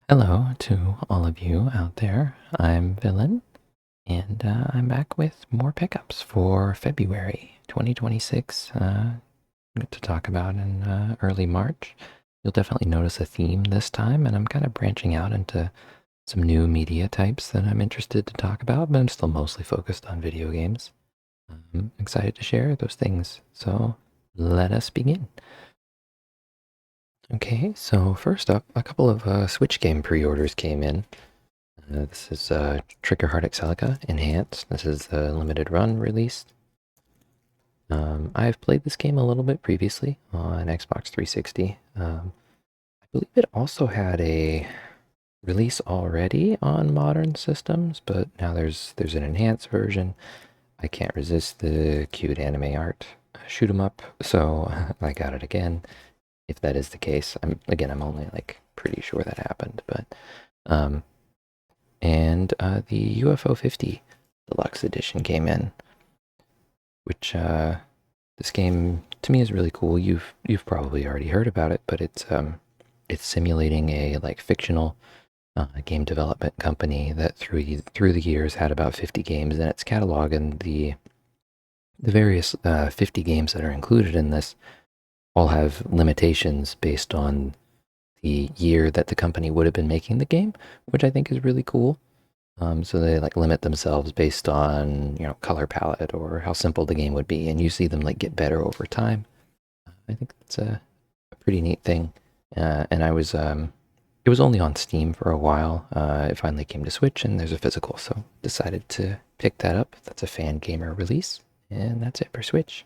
Hello to all of you out there. I'm Villain, and I'm back with more pickups for February 2026 to talk about in early March. You'll definitely notice a theme this time, and I'm kind of branching out into some new media types that I'm interested to talk about, but I'm still mostly focused on video games. I'm excited to share those things, so let us begin. Okay, so first up, a couple of Switch game pre-orders came in. This is Trigger Heart Exilica Enhanced. This is the limited run release. I've played this game a little bit previously on Xbox 360. I believe it also had a release already on modern systems, but now there's an enhanced version. I can't resist the cute anime art. Shoot 'em up, so I got it again. If that is the case, I'm only like pretty sure that happened, but and the UFO 50 Deluxe Edition came in, which this game to me is really cool. You've probably already heard about it, but it's simulating a like fictional game development company that through the years had about 50 games in its catalog, and the various 50 games that are included in this all have limitations based on the year that the company would have been making the game, which I think is really cool. So they like limit themselves based on, color palette or how simple the game would be, and you see them like get better over time. I think that's a pretty neat thing. And it was only on Steam for a while. It finally came to Switch, and there's a physical, so decided to pick that up. That's a fan gamer release, and that's it for Switch.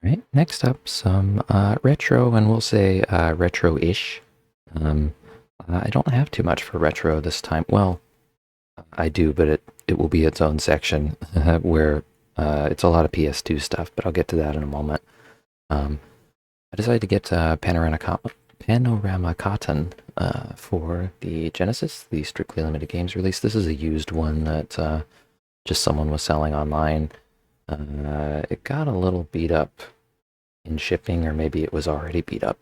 All right, next up, some retro, and we'll say retro-ish. I don't have too much for retro this time. Well, I do, but it will be its own section where it's a lot of PS2 stuff, but I'll get to that in a moment. I decided to get Panorama Cotton for the Genesis, the Strictly Limited Games release. This is a used one that just someone was selling online. It got a little beat up in shipping, or maybe it was already beat up.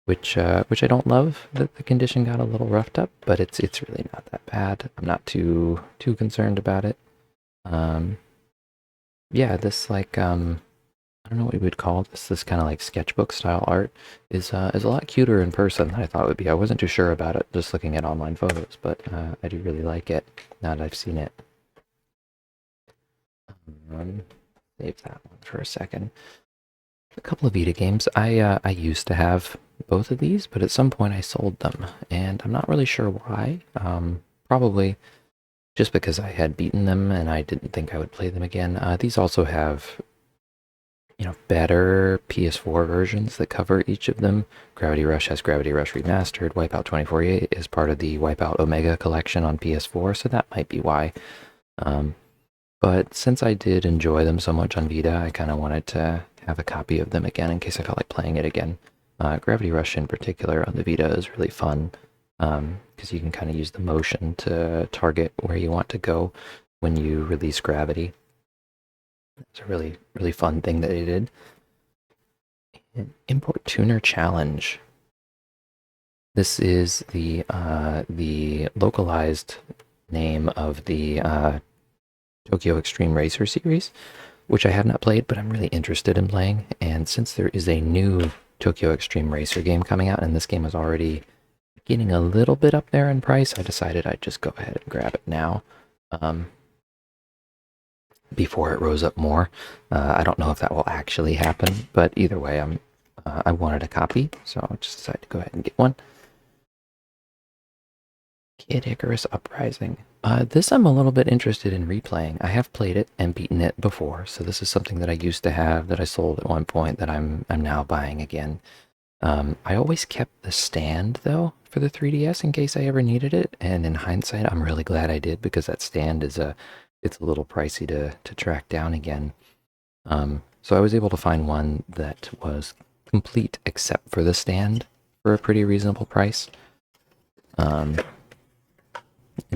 Which I don't love that the condition got a little roughed up, but it's really not that bad. I'm not too concerned about it. Yeah, this like I don't know what we would call this. This kind of like sketchbook style art is a lot cuter in person than I thought it would be. I wasn't too sure about it just looking at online photos, but I do really like it now that I've seen it. Save that one for a second. A couple of Vita games. I used to have both of these, but at some point I sold them, and I'm not really sure why. Probably just because I had beaten them and I didn't think I would play them again. These also have, better PS4 versions that cover each of them. Gravity Rush has Gravity Rush Remastered. Wipeout 2048 is part of the Wipeout Omega collection on PS4, so that might be why. But since I did enjoy them so much on Vita, I kind of wanted to have a copy of them again in case I felt like playing it again. Gravity Rush in particular on the Vita is really fun because you can kind of use the motion to target where you want to go when you release gravity. It's a really, really fun thing that they did. Import Tuner Challenge. This is the localized name of the Tokyo Extreme Racer series, which I have not played, but I'm really interested in playing. And since there is a new Tokyo Extreme Racer game coming out, and this game is already getting a little bit up there in price, I decided I'd just go ahead and grab it now before it rose up more. I don't know if that will actually happen, but either way, I wanted a copy, so I just decided to go ahead and get one. Kid Icarus Uprising. This I'm a little bit interested in replaying. I have played it and beaten it before, so this is something that I used to have that I sold at one point that I'm now buying again. I always kept the stand though for the 3DS in case I ever needed it, and in hindsight, I'm really glad I did because that stand it's a little pricey to track down again. So I was able to find one that was complete except for the stand for a pretty reasonable price. I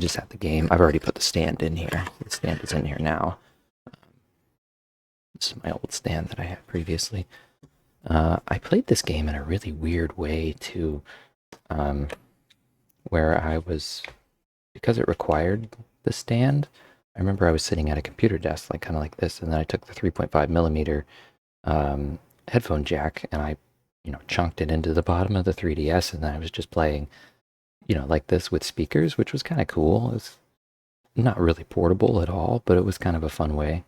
just have the game. I've already put the stand in here. The stand is in here now. This is my old stand that I had previously. I played this game in a really weird way too, um, where I was, because it required the stand, I remember I was sitting at a computer desk, like kind of like this, and then I took the 3.5 millimeter headphone jack and I, chunked it into the bottom of the 3DS, and then I was just playing, like this with speakers, which was kind of cool. It was not really portable at all, but it was kind of a fun way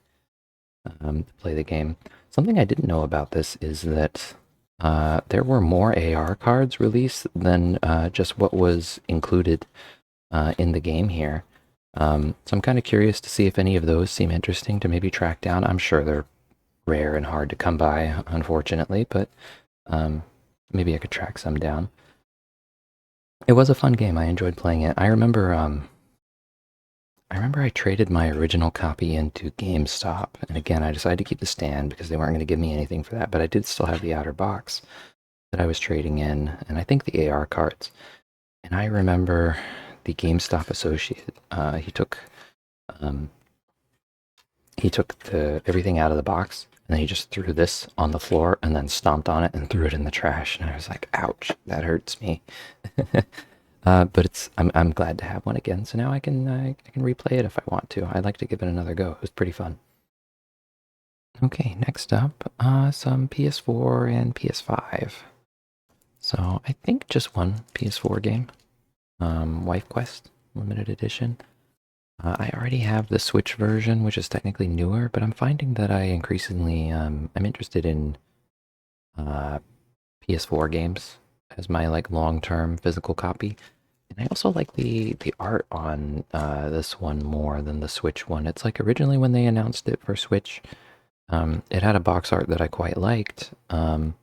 to play the game. Something I didn't know about this is that there were more AR cards released than just what was included in the game here. So I'm kind of curious to see if any of those seem interesting to maybe track down. I'm sure they're rare and hard to come by, unfortunately, but maybe I could track some down. It was a fun game. I enjoyed playing it. I remember I traded my original copy into GameStop, and again, I decided to keep the stand because they weren't going to give me anything for that, but I did still have the outer box that I was trading in, and I think the AR cards. And I remember the GameStop associate, um, he took everything out of the box, and then he just threw this on the floor and then stomped on it and threw it in the trash, and I was like, ouch, that hurts me. But I'm glad to have one again. So now I can replay it if I want to. I'd like to give it another go. It was pretty fun. Okay, next up, some PS4 and PS5. So I think just one PS4 game, Wife Quest Limited Edition. I already have the Switch version, which is technically newer, but I'm finding that I increasingly I'm interested in uh, PS4 games as my like long-term physical copy. And I also like the art on this one more than the Switch one. It's like originally when they announced it for Switch, it had a box art that I quite liked, and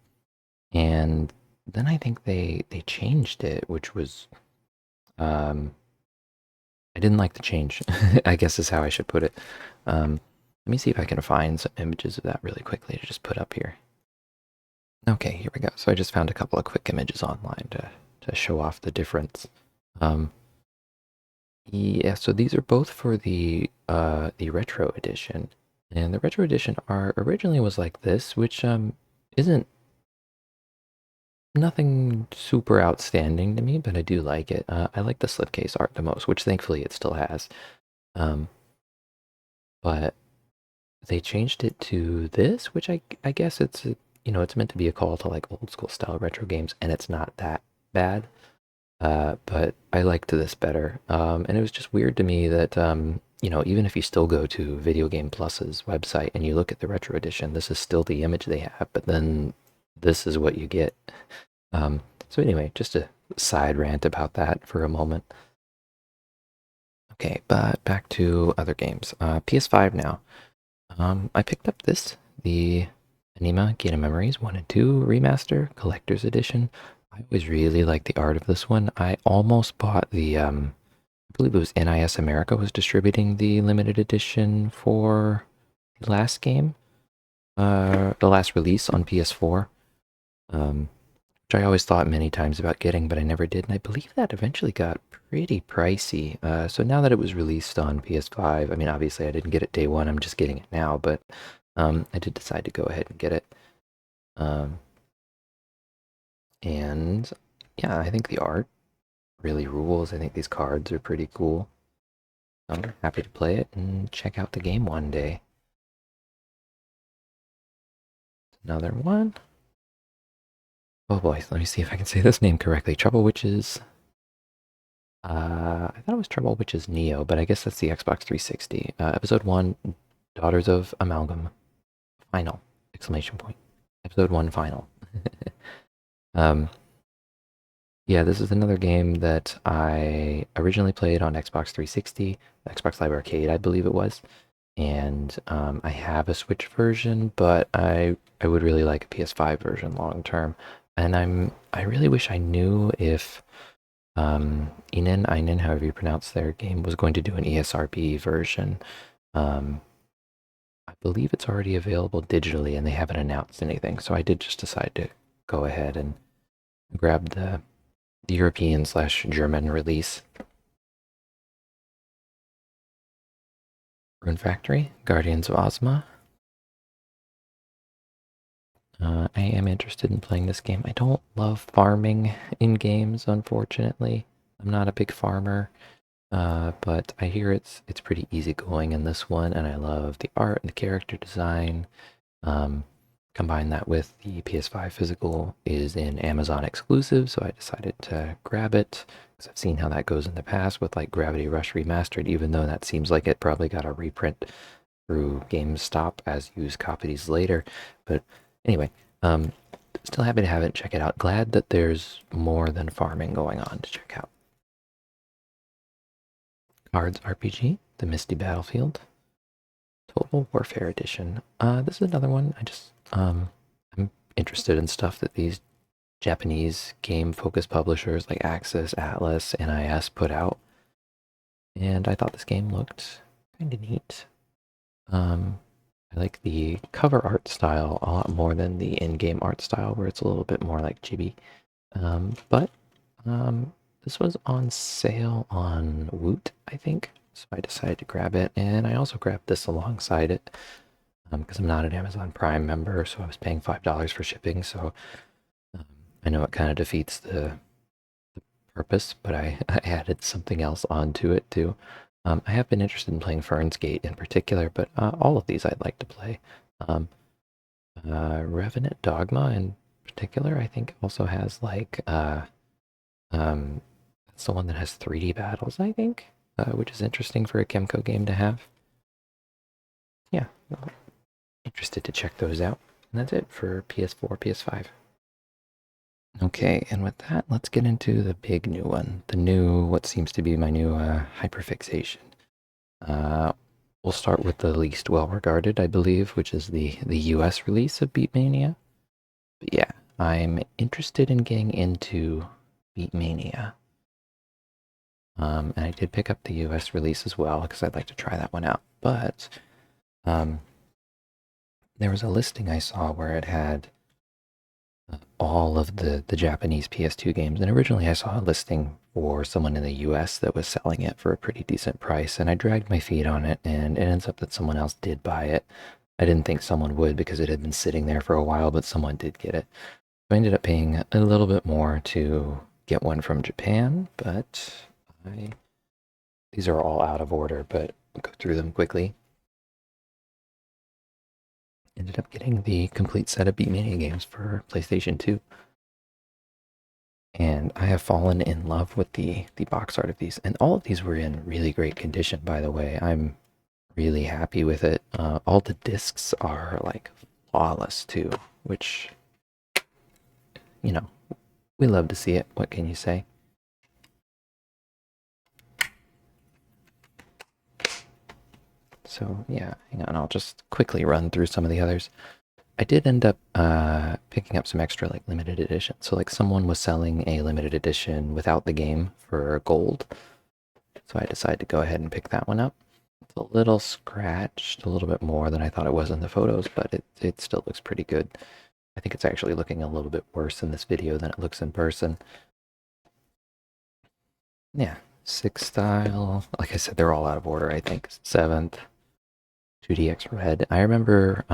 then I think they changed it, which was um, I didn't like the change. I guess is how I should put it. Let me see if I can find some images of that really quickly to just put up here. Okay, here we go. So I just found a couple of quick images online to show off the difference. Um, Yeah, so these are both for the retro edition. And the retro edition art originally was like this, which isn't nothing super outstanding to me, but I do like it. I like the slipcase art the most, which thankfully it still has. Um, but they changed it to this, which I guess it's meant to be a call to like old school style retro games, and it's not that bad. But I liked this better. And it was just weird to me that, even if you still go to Video Game Plus's website and you look at the retro edition, this is still the image they have, but then this is what you get. So anyway, just a side rant about that for a moment. Okay, but back to other games. PS5 now. I picked up the Anima Gate of Memories 1 and 2 Remaster Collector's Edition. I always really liked the art of this one. I almost bought I believe it was NIS America was distributing the limited edition for the last game, the last release on PS4, um, which I always thought many times about getting, but I never did. And I believe that eventually got pretty pricey. So now that it was released on PS5, I mean, obviously I didn't get it day one, I'm just getting it now, but I did decide to go ahead and get it. Um, and yeah, I think the art really rules. I think these cards are pretty cool. I'm happy to play it and check out the game one day. Another one. Oh boy, let me see if I can say this name correctly. Trouble Witches. I thought it was Trouble Witches Neo, but I guess that's the Xbox 360. Episode 1, Daughters of Amalgam. Final! Exclamation point. Episode 1 final. um, yeah, this is another game that I originally played on Xbox 360, Xbox Live Arcade, I believe it was. And I have a Switch version, but I would really like a PS5 version long term. And I really wish I knew if Inen, however you pronounce their game, was going to do an ESRB version. Um, I believe it's already available digitally, and they haven't announced anything. So I did just decide to go ahead and grab the European slash German release. Rune Factory, Guardians of Ozma. I am interested in playing this game. I don't love farming in games, unfortunately. I'm not a big farmer, but I hear it's pretty easygoing in this one, and I love the art and the character design. Um, Combine that with the PS5 physical is an Amazon exclusive, so I decided to grab it because I've seen how that goes in the past with like Gravity Rush Remastered, even though that seems like it probably got a reprint through GameStop as used copies later. But anyway, um, still happy to have it. Check it out. Glad that there's more than farming going on to check out. Cards RPG, The Misty Battlefield, Total Warfare Edition. This is another one. I'm interested in stuff that these Japanese game-focused publishers like Axis, Atlas, NIS put out, and I thought this game looked kind of neat. I like the cover art style a lot more than the in-game art style, where it's a little bit more like chibi. But this was on sale on Woot, I think, so I decided to grab it, and I also grabbed this alongside it because I'm not an Amazon Prime member, so I was paying $5 for shipping. So um, I know it kind of defeats the purpose, but I added something else onto it too. I have been interested in playing Ferns Gate in particular, but all of these I'd like to play. Um, Revenant Dogma in particular, I think also has like it's the one that has 3D battles, I think, which is interesting for a Kemco game to have. Yeah, interested to check those out. And that's it for PS4, PS5. Okay, and with that, let's get into the big new one. The new, what seems to be my new hyperfixation. Uh, we'll start with the least well-regarded, I believe, which is the US release of Beatmania. But yeah, I'm interested in getting into Beatmania. And I did pick up the US release as well because I'd like to try that one out. But there was a listing I saw where it had all of the Japanese PS2 games. And originally I saw a listing for someone in the US that was selling it for a pretty decent price. And I dragged my feet on it, and it ends up that someone else did buy it. I didn't think someone would because it had been sitting there for a while, but someone did get it. So I ended up paying a little bit more to get one from Japan, but these are all out of order, but I'll go through them quickly. Ended up getting the complete set of Beatmania games for PlayStation 2. And I have fallen in love with the box art of these. And all of these were in really great condition, by the way. I'm really happy with it. All the discs are like flawless too, which, you know, we love to see it. What can you say? So yeah, hang on, I'll just quickly run through some of the others. I did end up picking up some extra like limited edition. So like someone was selling a limited edition without the game for gold. So I decided to go ahead and pick that one up. It's a little scratched, a little bit more than I thought it was in the photos, but it still looks pretty good. I think it's actually looking a little bit worse in this video than it looks in person. Yeah, 6th style. Like I said, they're all out of order, I think. 7th, 2DX Red. I remember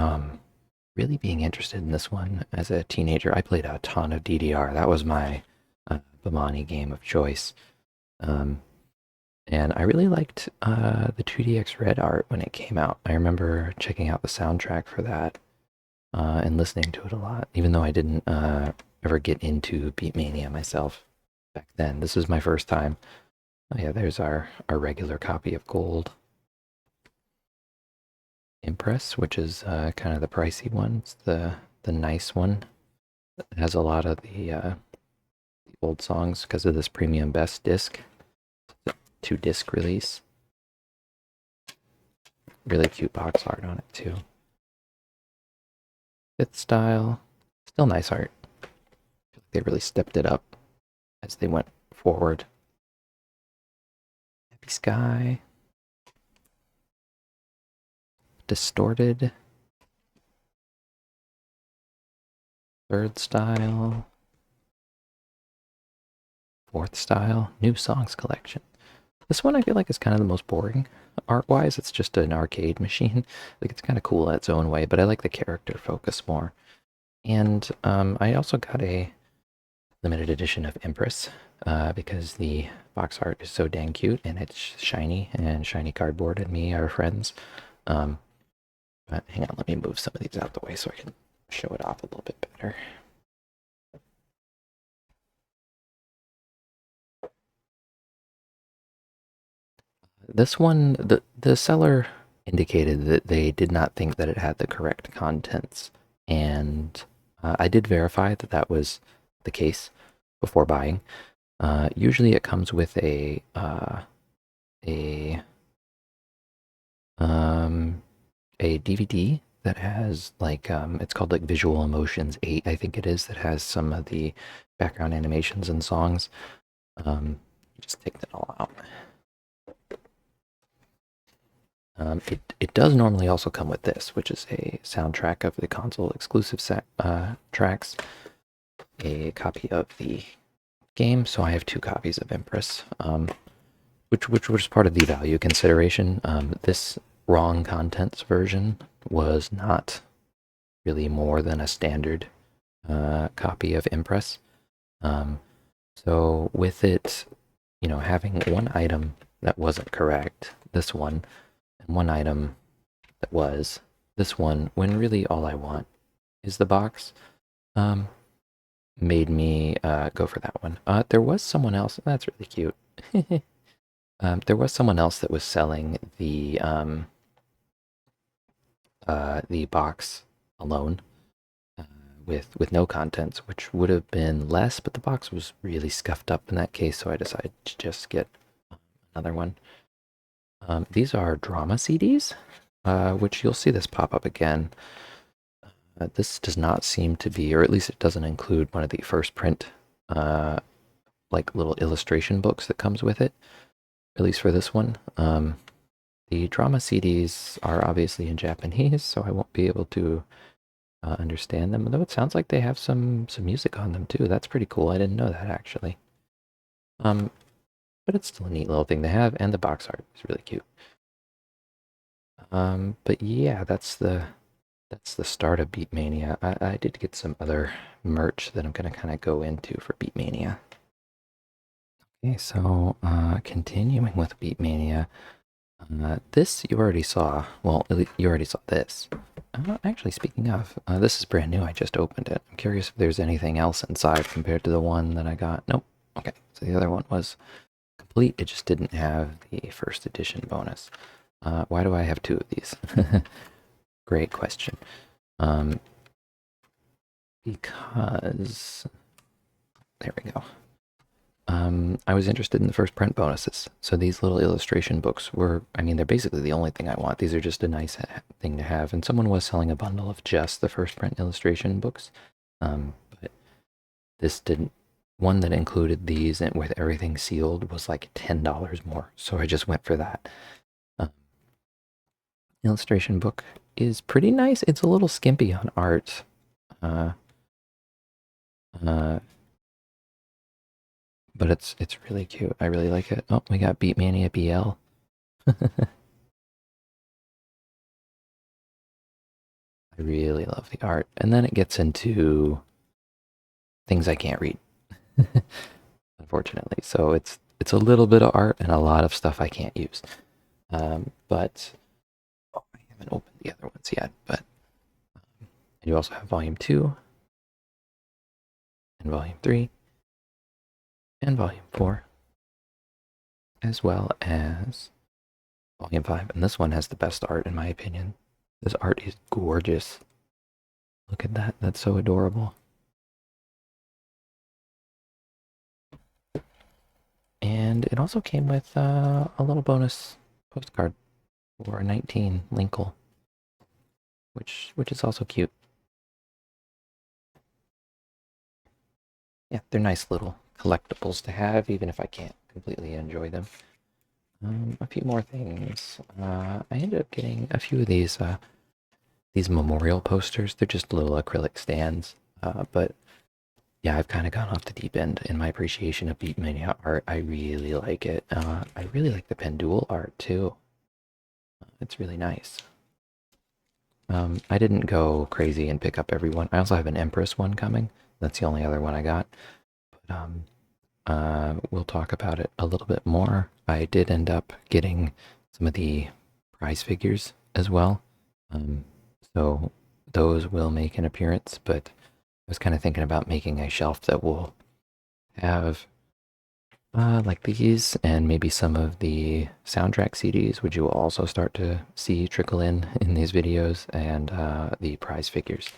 really being interested in this one as a teenager. I played a ton of DDR. That was my Beatmania game of choice. And I really liked the 2DX Red art when it came out. I remember checking out the soundtrack for that and listening to it a lot, even though I didn't ever get into Beatmania myself back then. This was my first time. Oh yeah, there's our regular copy of Gold. Impress, which is kind of the pricey one. It's the nice one. It has a lot of the old songs because of this premium best disc. 2-disc release. Really cute box art on it too. 5th style, still nice art. I feel like they really stepped it up as they went forward. Happy Sky. Distorted. 3rd style. 4th style. New Songs Collection. This one I feel like is kind of the most boring art-wise. It's just an arcade machine. Like it's kind of cool in its own way, but I like the character focus more. And I also got a limited edition of Empress because the box art is so dang cute and it's shiny, and shiny cardboard and me are friends. But hang on, let me move some of these out the way so I can show it off a little bit better. This one, the seller indicated that they did not think that it had the correct contents, and I did verify that that was the case before buying. Usually, it comes with a a DVD that has like it's called like Visual Emotions 8, I think it is, that has some of the background animations and songs. Just take that all out. It does normally also come with this, which is a soundtrack of the console exclusive tracks, a copy of the game. So I have two copies of Empress, which was part of the value consideration. This wrong contents version was not really more than a standard copy of Empress. So with it, having one item that wasn't correct, this one, and one item that was this one, when really all I want is the box, made me go for that one. There was someone else, that's really cute. There was someone else that was selling the box alone, with no contents, which would have been less, but the box was really scuffed up in that case, so I decided to just get another one. These are drama CDs, which you'll see this pop up again. This does not seem to be, or at least it doesn't include one of the first print, like little illustration books that comes with it, at least for this one. The drama CDs are obviously in Japanese, so I won't be able to understand them, though it sounds like they have some music on them too. That's pretty cool. I didn't know that actually. But it's still a neat little thing to have, and the box art is really cute. But yeah, that's the start of Beatmania. I did get some other merch that I'm gonna kind of go into for Beatmania. Okay, so continuing with Beatmania, this you already saw. Well, you already saw this. Actually, speaking of, this is brand new. I just opened it. I'm curious if there's anything else inside compared to the one that I got. Nope. Okay, so the other one was complete. It just didn't have the first edition bonus. Why do I have two of these? Great question. Because there we go. I was interested in the first print bonuses. So these little illustration books were, I mean, they're basically the only thing I want. These are just a nice thing to have. And someone was selling a bundle of just the first print illustration books. But this didn't, one that included these and with everything sealed was like $10 more. So I just went for that. Illustration book is pretty nice. It's a little skimpy on art. But it's really cute. I really like it. Oh, we got Beatmania BL. I really love the art. And then it gets into things I can't read, unfortunately. So it's a little bit of art and a lot of stuff I can't use. But oh, I haven't opened the other ones yet. But you also have Volume 2 and Volume 3 and Volume 4, as well as Volume 5. And this one has the best art, in my opinion. This art is gorgeous. Look at that. That's so adorable. And it also came with a little bonus postcard for a 19 Linkle, which is also cute. Yeah, they're nice little collectibles to have, even if I can't completely enjoy them. A few more things. I ended up getting a few of these memorial posters. They're just little acrylic stands, but yeah, I've kind of gone off the deep end in my appreciation of Beatmania art. I really like it. I really like the Pendule art too. It's really nice. I didn't go crazy and pick up every one. I also have an Empress one coming. That's the only other one I got. But we'll talk about it a little bit more. I did end up getting some of the prize figures as well. So those will make an appearance, but I was kind of thinking about making a shelf that will have like these and maybe some of the soundtrack CDs, which you will also start to see trickle in these videos, and the prize figures.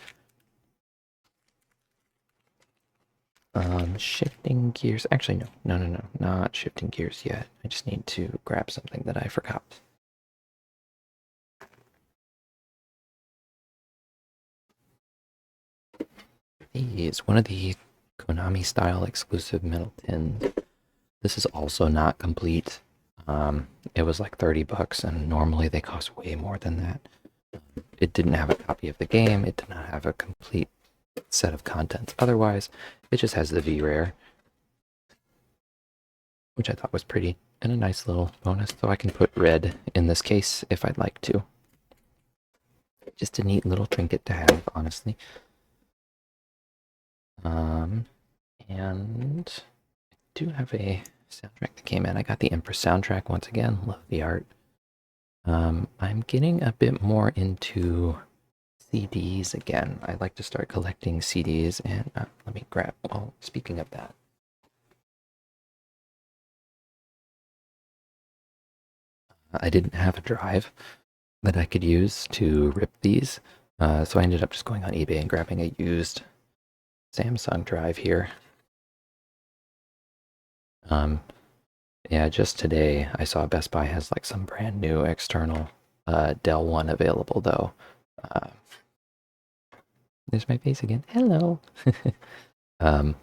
Shifting gears. Actually, no, not shifting gears yet. I just need to grab something that I forgot. Is one of the Konami style exclusive metal tins. This is also not complete. It was like $30, and normally they cost way more than that. It didn't have a copy of the game. It did not have a complete set of contents. Otherwise, it just has the V-Rare, which I thought was pretty, and a nice little bonus. So I can put red in this case if I'd like to. Just a neat little trinket to have, honestly. And I do have a soundtrack that came in. I got the Empress soundtrack once again. Love the art. I'm getting a bit more into CDs again. I'd like to start collecting CDs, and let me grab, well, speaking of that. I didn't have a drive that I could use to rip these, so I ended up just going on eBay and grabbing a used Samsung drive here. Yeah, just today I saw Best Buy has like some brand new external Dell one available though. There's my face again. Hello. For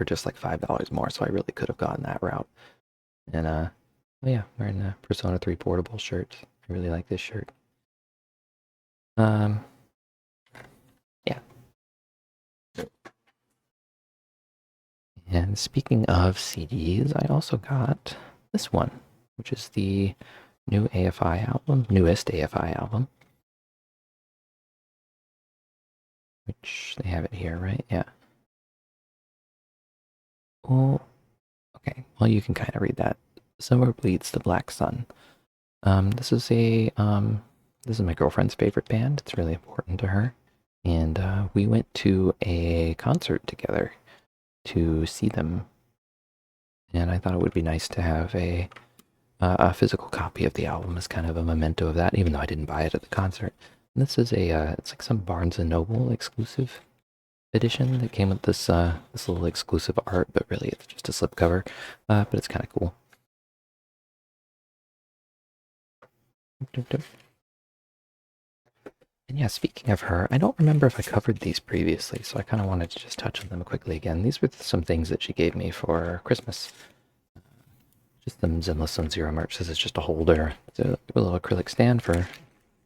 just like $5 more, so I really could have gone that route. And oh yeah, wearing the Persona 3 portable shirt. I really like this shirt. Yeah. And speaking of CDs, I also got this one, which is the new AFI album, newest AFI album. Which they have it here, right? Yeah. Well, okay. Well, you can kind of read that. Summer Bleeds the Black Sun. This is my girlfriend's favorite band. It's really important to her. And we went to a concert together to see them. And I thought it would be nice to have a physical copy of the album as kind of a memento of that, even though I didn't buy it at the concert. And this is it's like some Barnes & Noble exclusive edition that came with this this little exclusive art, but really it's just a slipcover, but it's kind of cool. And yeah, speaking of her, I don't remember if I covered these previously, so I kind of wanted to just touch on them quickly again. These were some things that she gave me for Christmas. Just some Zenless Sub-Zero merch. This is just a holder. It's a little acrylic stand for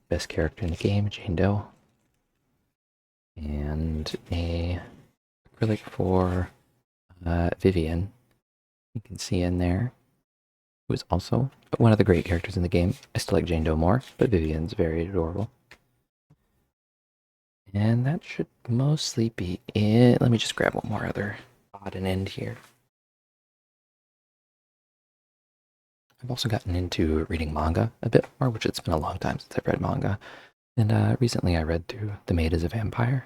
best character in the game, Jane Doe. And a acrylic for Vivian. You can see in there, who is also one of the great characters in the game. I still like Jane Doe more, but Vivian's very adorable. And that should mostly be it. Let me just grab one more other odd and end here. I've also gotten into reading manga a bit more, which it's been a long time since I've read manga. And recently I read through The Maid is a Vampire.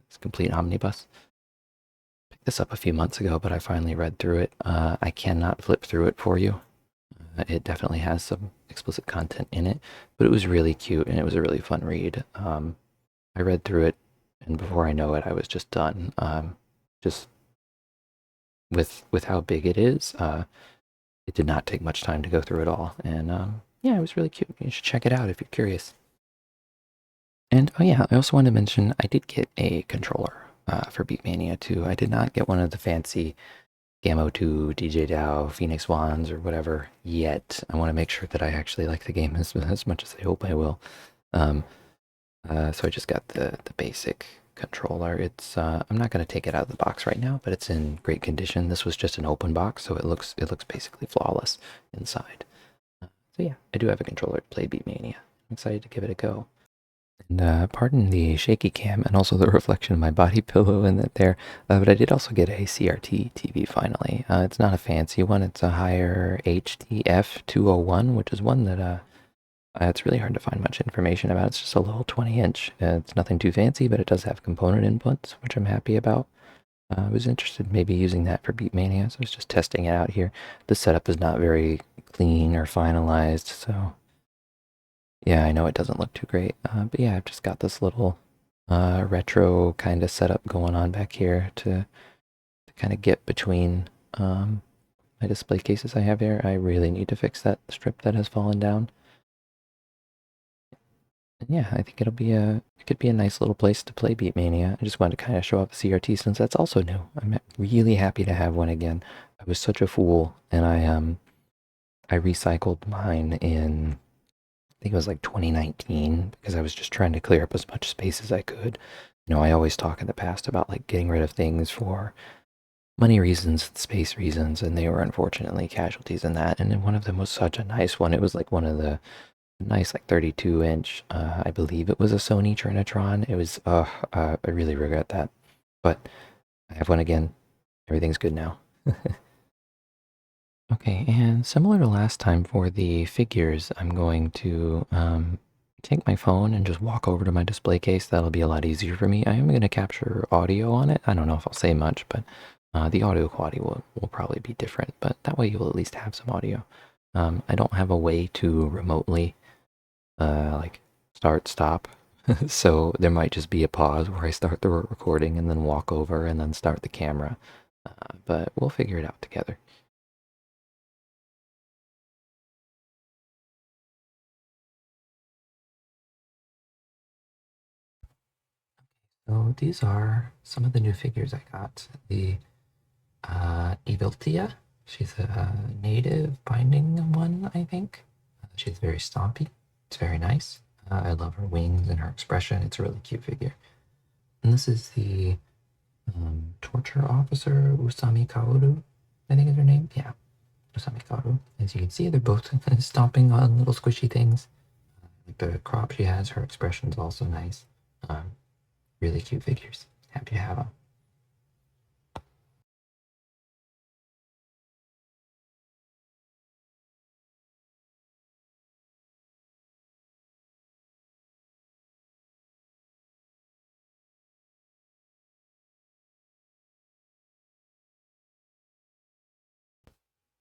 It's a complete omnibus. Picked this up a few months ago, but I finally read through it. I cannot flip through it for you. It definitely has some explicit content in it, but it was really cute and it was a really fun read. I read through it, and before I know it, I was just done. Just with how big it is, it did not take much time to go through it all. And yeah, it was really cute. You should check it out if you're curious. And oh yeah, I also wanted to mention I did get a controller for Beatmania 2. I did not get one of the fancy Gamo 2, DJ DAO, Phoenix Wands, or whatever yet. I want to make sure that I actually like the game as much as I hope I will. So I just got the basic controller. It's I'm not going to take it out of the box right now, but it's in great condition. This was just an open box, so it looks basically flawless inside. So yeah, I do have a controller to play Beatmania. I'm excited to give it a go. And pardon the shaky cam and also the reflection of my body pillow in that there, but I did also get a CRT TV finally. It's not a fancy one, it's a higher HDF 201, which is one that it's really hard to find much information about. It's just a little 20-inch. It's nothing too fancy, but it does have component inputs, which I'm happy about. I was interested in maybe using that for Beatmania, so I was just testing it out here. The setup is not very clean or finalized, so yeah, I know it doesn't look too great. But yeah, I've just got this little retro kind of setup going on back here to kind of get between my display cases I have here. I really need to fix that strip that has fallen down. And yeah, I think it could be a nice little place to play Beatmania. I just wanted to kind of show off the CRT since that's also new. I'm really happy to have one again. I was such a fool, and I recycled mine in, I think it was like 2019, because I was just trying to clear up as much space as I could. You know, I always talk in the past about like getting rid of things for money reasons, space reasons, and they were unfortunately casualties in that. And then one of them was such a nice one. It was like one of the nice like 32-inch. I believe it was a Sony Trinitron. It was. I really regret that, but I have one again. Everything's good now. Okay, and similar to last time for the figures, I'm going to take my phone and just walk over to my display case. That'll be a lot easier for me. I am going to capture audio on it. I don't know if I'll say much, but the audio quality will probably be different, but that way you'll at least have some audio. I don't have a way to remotely like start, stop. So there might just be a pause where I start the recording and then walk over and then start the camera. But we'll figure it out together. So these are some of the new figures I got. The Eviltia. She's a native binding one, I think. She's very stompy. It's very nice. I love her wings and her expression. It's a really cute figure. And this is the torture officer, Usami Kaoru, I think is her name. Yeah, Usami Kaoru. As you can see, they're both stomping on little squishy things. Like the crop she has, her expression's also nice. Really cute figures. Happy to have them.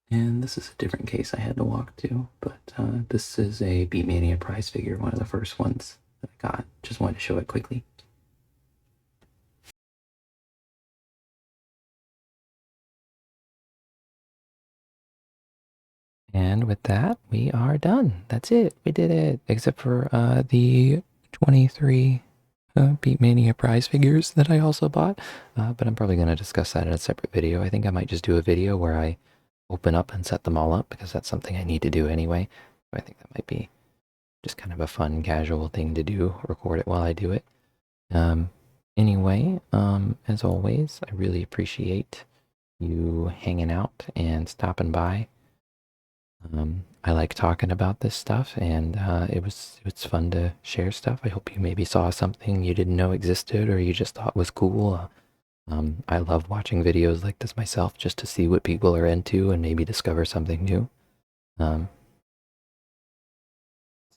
And this is a different case I had to walk to, but this is a Beatmania prize figure, one of the first ones that I got. Just wanted to show it quickly. And with that, we are done. That's it. We did it. Except for the 23 Beatmania prize figures that I also bought. But I'm probably going to discuss that in a separate video. I think I might just do a video where I open up and set them all up because that's something I need to do anyway. I think that might be just kind of a fun, casual thing to do. Record it while I do it. Anyway, as always, I really appreciate you hanging out and stopping by. I like talking about this stuff, and it was fun to share stuff. I hope you maybe saw something you didn't know existed or you just thought was cool. I love watching videos like this myself just to see what people are into and maybe discover something new.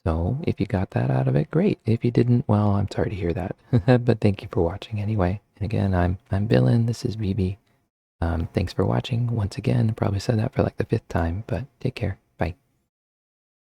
So if you got that out of it, great. If you didn't, well, I'm sorry to hear that. But thank you for watching anyway. And again, I'm Billin. This is BB. Thanks for watching once again. Probably said that for like the 5th time, but take care.